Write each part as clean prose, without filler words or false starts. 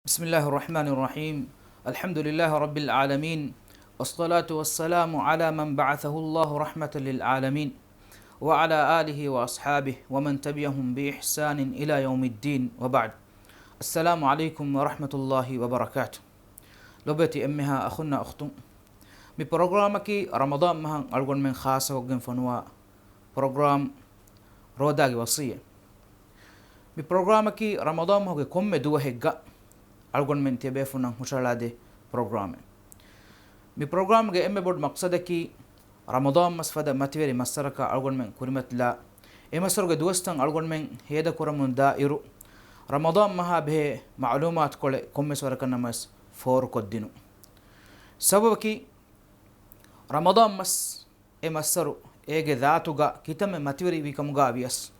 بسم الله الرحمن الرحيم. الحمد لله رب العالمين، والصلاة والسلام على من بعثه الله رحمة للعالمين، وعلى آله وأصحابه ومن تبعهم بإحسان إلى يوم الدين، وبعد. السلام عليكم ورحمة الله وبركاته. لبتي أمها أخونا أختم ببرنامج رمضان مهن ألقون من خاصة وجن فنوا برنامج روداغي وصية. ببرنامج رمضان مهو كم دوه هجا ألقون من تبعفنا مشاركة برنامج. ببرنامج أم بود مقصدك رمضان مسفدا متوري مسرك ألقون من كلمة لا مسرك دوستان ألقون من هيدا كرمون دائرو رمضان مها به معلومات كل كم سورك نمس فور كدينو سببك رمضان مس مسرو إيجي ذاتوغا كتم متوري بكمغا بيس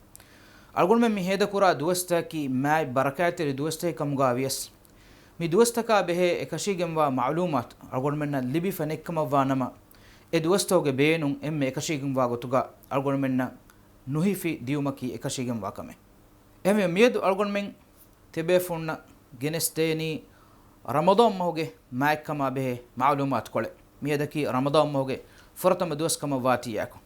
ألقون من هيدا كرا دوستاكي ما بركات دوستاكي كمغا بيس مي دوستكا به اكشيگم وا معلومات ألقون من لبي فنكم وانما دوستوغ بينون ام اكشيگم وا غتوغا ألقون من نوهي في ديومكي اكشيگم واكمه ميدو ألقون من تبيفون جنستيني رمضان مهوجه مايكما به معلومات كله ميدكي رمضان مهوجه فرتم دوسكما واتياكو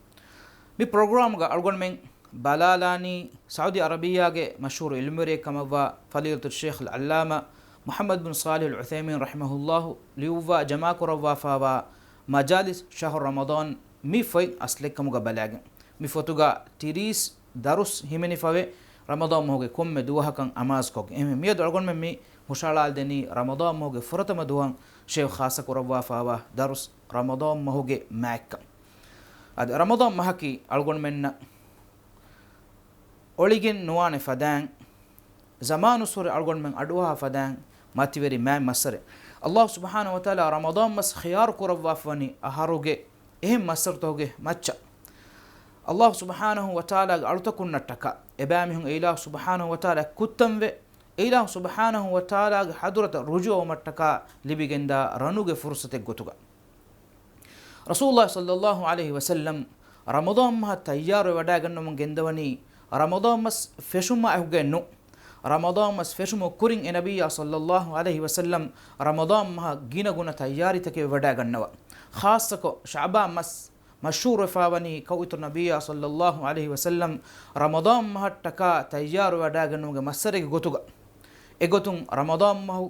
بي برنامج ألقون من بلالاني سعودي عربية مشهور علمري كما فضيلة الشيخ العلامة محمد بن صالح العثيمين رحمه الله ليوفا جماعة رفافا مجالس شهر رمضان مي في أصلك كم قبلاج مي فتوغا تيريس دروس همني فوي رمضان مهوجه كم دوها كان أمازكوك ميد ألقون من مي مشارال دني رمضان مهوجه فرتم دوان شيخ خاصة رفافا دروس رمضان مهوجه ماك هذا رمضان مهكي ألقون من أوليجن نوان فدان زمان سورة ألقون من أدوها فدان ما تبري ما مسر الله سبحانه وتعالى رمضان مس خيار كرفافني أهروجه مسر توجه ماتشا الله سبحانه وتعالى أرتكون نتكا إبامهم إله سبحانه وتعالى كتم إله سبحانه وتعالى حضرة رجوع متكا لبيجندا رنوج فرصة جتوجا رسول الله صلى الله عليه وسلم رمضان ما تيار وداعن من جندوني رمضان مس فشوم أهجنو رمضان مس فشوم كورين النبي صلى الله عليه وسلم رمضان ما جينا جونا تياري تكي وداعنوا خاصة شعبان مس مشهور فاوني كويت النبي صلى الله عليه وسلم رمضان ما تكا تيار وداعنوا مسرك جتوجا إجتون رمضان ما هو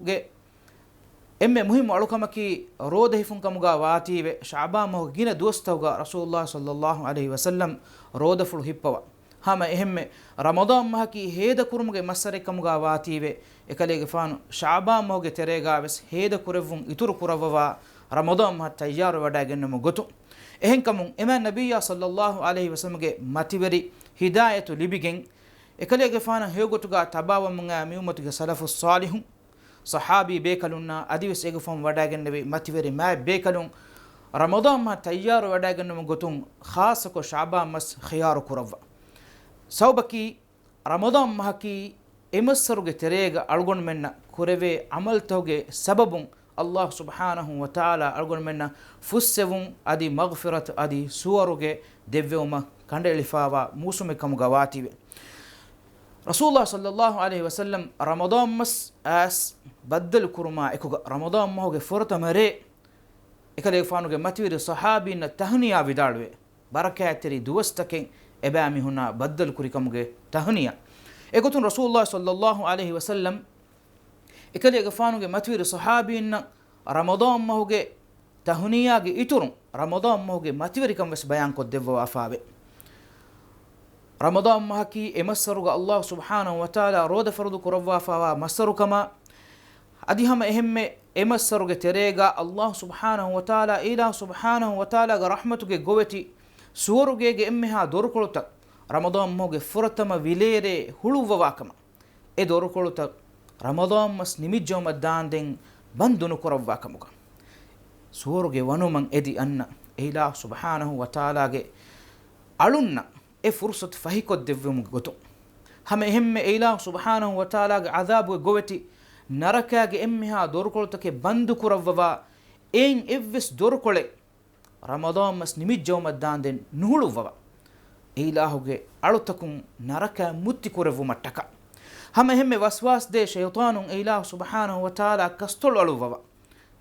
مهم ألوكمكي روده فنكمغا واتي شعبان ما هو جينا دوستوغا رسول الله صلى الله عليه وسلم روده فلو هيبوا هما رمضان ما كي هيدا كورمغا مسركمغا واتي اكليغ فانو شعبان ما هو تريغا بس هيدا كورفون يتور كوروا رمضان ما تيار وداغنم غتو كمون النبي صلى الله عليه وسلم ماتيوري هدايه لبيگن اكليغ فانو هيغوتوغا تباوا منغا ميومتغا سلف الصالح صحابي بيكلونا اديوس ايغفون وداغن نبي ماتيوري ما بيكلون رمضان ما تيار وداغنم غتون خاصكو شعبان مس خيار كوروا سوبكي رمضان مهكي امسرغ تريغ ألقون منا كوريوي عمل توغي سبب الله سبحانه وتعالى ألقون منا فسوون ادي مغفرة ادي سورغ ديوما كاندلفاوا موسمي كمغواتي رسول الله صلى الله عليه وسلم رمضان مس اس بدل كرما اكو رمضان مهوغ فرت مري اكلي فانوغ متوير صحابي تهنيا بدالوي بركاتري دوستكين إبامي هنا بدل كريكمغه تهنية إكتون رسول الله صلى الله عليه وسلم إكلي غفانوغه متوير صحابين رمضان مهوغه تهنية إتورون رمضان مهوغه متوير كم بس بيان كو ديفو أفابه رمضان مهكي إمسروغ الله سبحانه وتعالى رود فرض كروا فوا مسرو كما أدي هم إمسروغ تريغا الله سبحانه وتعالى إله سبحانه وتعالى رحمتك قوتي سورغيಗೆ ಎಮ್ಮೆಹಾ ದೊರಕೊಳುತ್ತ ರಮದಾನ್ ಮೋಗೆ ಫುರತಮ ವಿಲೇರೆ ಹುಳುವವಾಕಮ ಎ ದೊರಕೊಳುತ್ತ ರಮದಾನ್ ಮಸ್ ನಿಮಿಜ್ಜೋಮ ದಾಂದೆನ್ ಬಂದುನು ಕೊರವಾಕಮುಗ ಸೂರುಗೆ ವನುಮಂ ಎದಿ ಅನ್ನ ಇಲಾ ಸುಬ್ಹಾನಹು ವ ತಆಲಾಗೆ ಅಳುನ್ನ ಎ ಫುರ್ಸತ್ ಫಹಿಕೊದ್ದೆವ್ವಮುಗ ಗೊತು ಹಮೆ ಹೆಮ್ಮೆ ಇಲಾ ಸುಬ್ಹಾನಹು ವ ತಆಲಾಗೆ ಅಜಾಬು ಗೋವೆತಿ ನರಕಾಗೆ ಎಮ್ಮೆಹಾ ದೊರಕೊಳುತ್ತಕ್ಕೆ ಬಂದು ಕೊರವವ ಏನ್ ಎವ್ವಿಸ್ ದೊರಕೊಳೆ رمضان مس نميجوم الداندن نهلو فوا إلهوجي ألوتكم نركا متكورفو متكا hama hemme waswas de shaytanun ilah subhanahu wa ta'ala kastol aluwa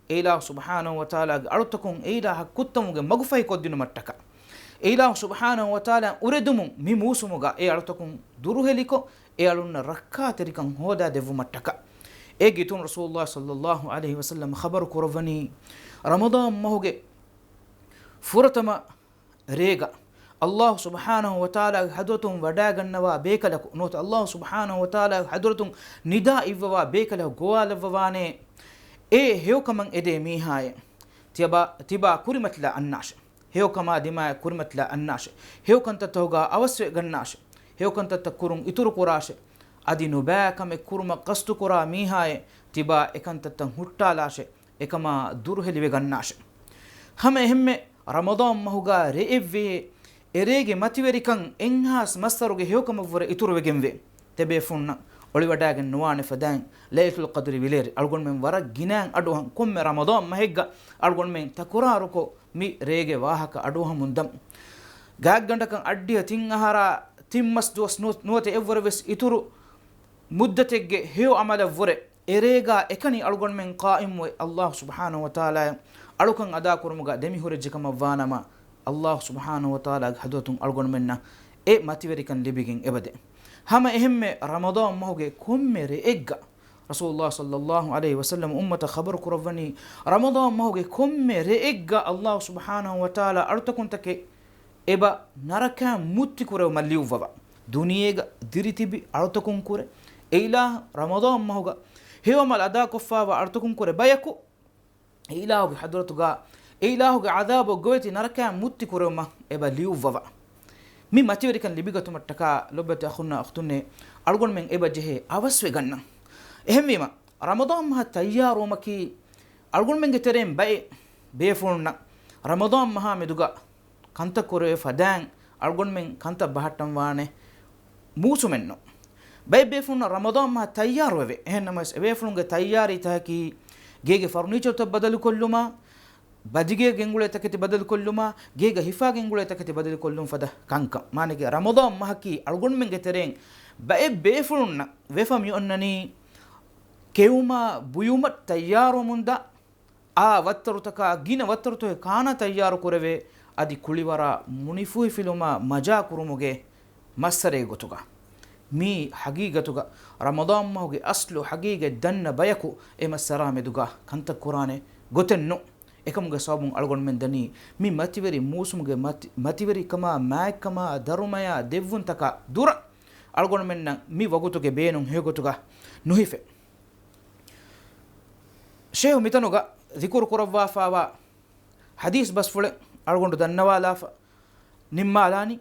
ilah subhanahu wa ta'ala alutakun ilah kuttamuge magufai koddinu mattaka ilah subhanahu wa ta'ala uredumun mi musumuga e alutakun duruheliko e alunna rakka terikan hoda devu mattaka e gitun rasulullah sallallahu alaihi wasallam khabar kurawani ramadan mahuge furatama rega Allah subhanahu wa ta'ala hadratun wada gannawa bekalaku not Allah subhanahu wa ta'ala hadratun nida ivwa bekala goalawwane e hewkaman ede mihaye tiba kurimatla annash hewkama dima kurimatla annash hewkanta toga awaswe gannash hewkanta takurun ituru qurash adinu bakame kurma qastu qura mihaye tiba ekanta tan huttalashe ekama durheliwe gannash hame hemme ramadan mahuga reevve erege mativerikan enhas masaruge hewkama vore ituru wegenve tebe funna oliwadagen nuwane fadan laylatul qadri wileri algon men wara ginan aduhan komme ramadan mahegga algon men takuraruko mi rege wahaka aduha mundam gaggandakan addiya tin ahara timmas dos nuwate evreves ituru muddatege hew amala vore erega ekani algon men qaim wa Allah subhanahu wa ta'ala alukan ada kurmuga demi horejje kama vanama Allah subhanahu wa ta'ala hadotun algon menna e mativerikan libigin ebade hama ehemme ramadan mahuge kommere egga rasulullah sallallahu alaihi wasallam ummata khabar kurawani ramadan mahuge kommere egga Allah subhanahu wa ta'ala artakuntake eba naraka mutti kuraw malliuwa duniyega diritibi artakun kure ila ramadan mahuga hewamal ada koffawa artakun kure bayaku ilahu hadratuga ilahu adabo goyti naraka mutti kurama eba liuwa mi mativerikan libigatu mattaka lobbati akhunna akhtunne algon men eba jehe awaswe ganna ehemima ramadan ma tayyaru maki algon men geterem bay befunna ramadan ma meduga kanta kore fadan algon men kanta bahattam wane musumenno bay befunna ramadan ma tayyaru we ehennamas befunge tayyari taki gege furniture to badalu kolluma badige gengule takati badal kolluma gega hifa gengule takati badal kollum fada kanka manike ramadan mahaki algon men geteren bae befulunna wefam yonnani keuma buyuma tayyaru munda a wattarutaka gina wattaruto kana tayyaru kurave adi kuliwara munifu filuma maja kurumuge masare gotuga mi hagigatuga ramadan mahuge aslu hagiga danna bayaku e masara meduga kanta qur'ane gotenno ekamuge sabun algon men dani mi mativeri musumuge mativeri kama maikama darumaya devun taka dura algon men nan mi wagutuge beenun hegotuga nuhife shehu mitanuga zikuru kurawwa fawa hadis bas fule algon dannawala fa nimma alani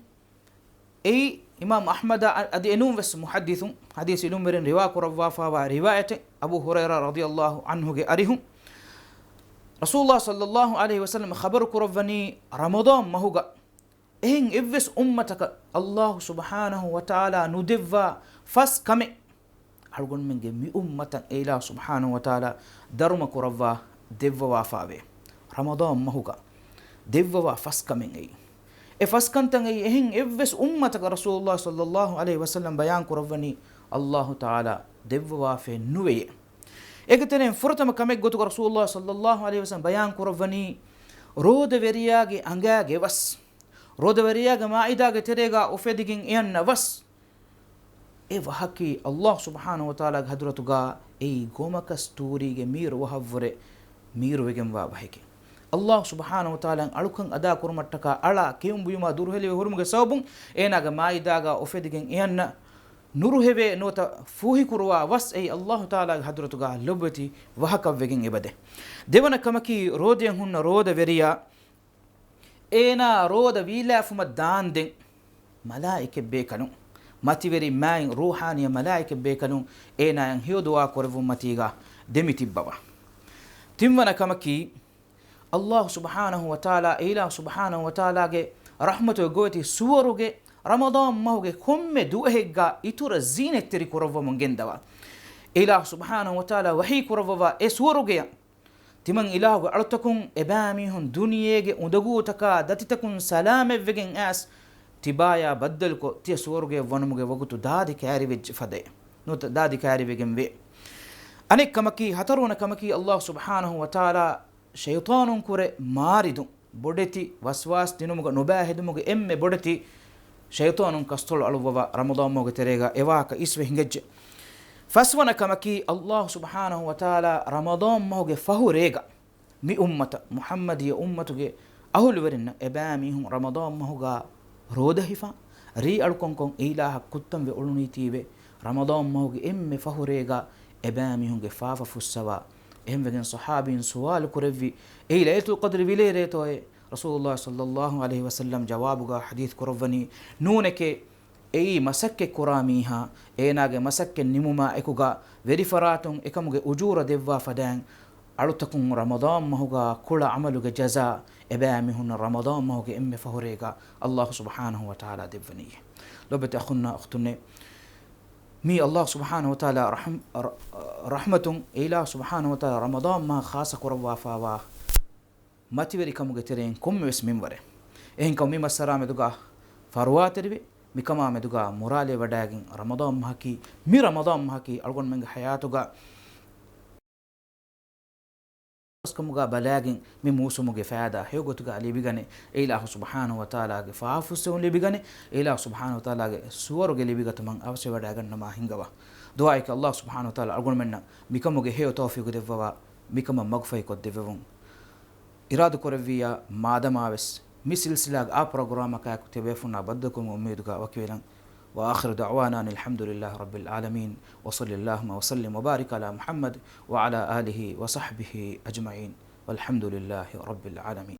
ei imam ahmad adi enum ves muhaddithun hadis ilum meren riwa kurawwa fawa riwayat abu hurairah radhiyallahu anhu ge arihum rasulullah sallallahu alaihi wasallam khabar kurawani ramadan mahuga ehin evves ummataka Allah subhanahu wa ta'ala nudevva fas kame algon menge mi ummatan ila subhanahu wa ta'ala daruma kurawwa devva wafawe ramadan mahuga devva fas kame ei e fas kantan ei ehin evves ummataka rasulullah sallallahu alaihi wasallam bayan kurawani Allah ta'ala devva wafe nuwe ekatenen furtama kamek gotu rasulullah sallallahu alaihi wasallam bayan kurawani roda veriyage angage was roda veriyage maida ge terega ofedigin enna was e wahaki Allah subhanahu wa ta'ala hadratuga ei gomaka story ge mir wahavre mir wegen wa bahike Allah subhanahu wa ta'ala alukan ada kurmattaka ala kiyumbuyuma durheli hurmuge sabun enaga maida ga ofedigin enna nuruheve nota fuhi kurwa was ay Allah ta'ala hadratuga lobati wahaka wegen ebade devana kamaki rodiyan hunna roda veriya ena roda wila fuma danden malaike bekanu mativeri main ruhaniya malaike bekanu ena yan hiyoduwa korvu matiga demitibba timwana kamaki Allah subhanahu wa ta'ala ila subhanahu wa ta'ala ge rahmatu goti suwaruge ramadan mahuge komme duhegga itura zinetteri kurawwa mongendawa ilah subhanahu wa ta'ala wahi kurawwa esworuge timan ilahu altakun ebami hun duniyege undagu taka datitakun salame vegen as tibaya baddal ko ti esworuge wanumuge wagutu dadi kari vej fade nuta dadi kaaribegen ve anek kamaki hataruna kamaki Allah subhanahu wa ta'ala shaytanun kure maridun bodeti waswas dinumuga nobahedumuga emme bodeti shaytanun kastol aluwa ramadan moge terega ewaka iswe hingejje faswana kamaki Allah subhanahu wa ta'ala ramadan moge fahurega mi ummata muhammadiya ummatuge ahulu werinna ebamihum ramadan moga roda hifa ri alkonkon ilaha kuttam ve ulunitibe ramadan moge emme fahurega ebamihum ge fafa fussawa ehm wegen sahabin suwal kurevi e laylatul qadr vilere to rasulullah sallallahu alaihi wasallam jawabuga hadith kurovani nuneke ei masakke kuramiha enage masakke nimuma ekuga verifaratun ekamuge ujura devwa fadan alutakun ramadan mahuga kula amaluge jaza ebamihun ramadan mahuge emme fahurega allah subhanahu wa ta'ala devani lobet akhunna akhtunne mi Allah subhanahu wa ta'ala rahmatun ila subhanahu wa ta'ala ramadan ma khasa kurwa fawa mativeri kamuge teren kommes minware ehin kam mi masara meduga farwa terbe mi kama meduga morale wadagin ramadan mahaki algon menge hayatuga kamuga balagin mi musumuge faada hegotuga libigane ila subhanahu wa ta'ala ge faafusun libigane ila subhanahu wa ta'ala ge suwaruge libigata man avse wadagan nama hingawa du'a ka Allah subhanahu wa ta'ala algon menna mi kamuge heyo tawfiq devwa mi kama magfay ko devwon iradu koreviya madamaves mi silsilag a programa ka tebefuna baddakum umiduga wakilan وآخر دعوانا الحمد لله رب العالمين وصلى اللهم وسلم وبارك على محمد وعلى آله وصحبه أجمعين والحمد لله رب العالمين.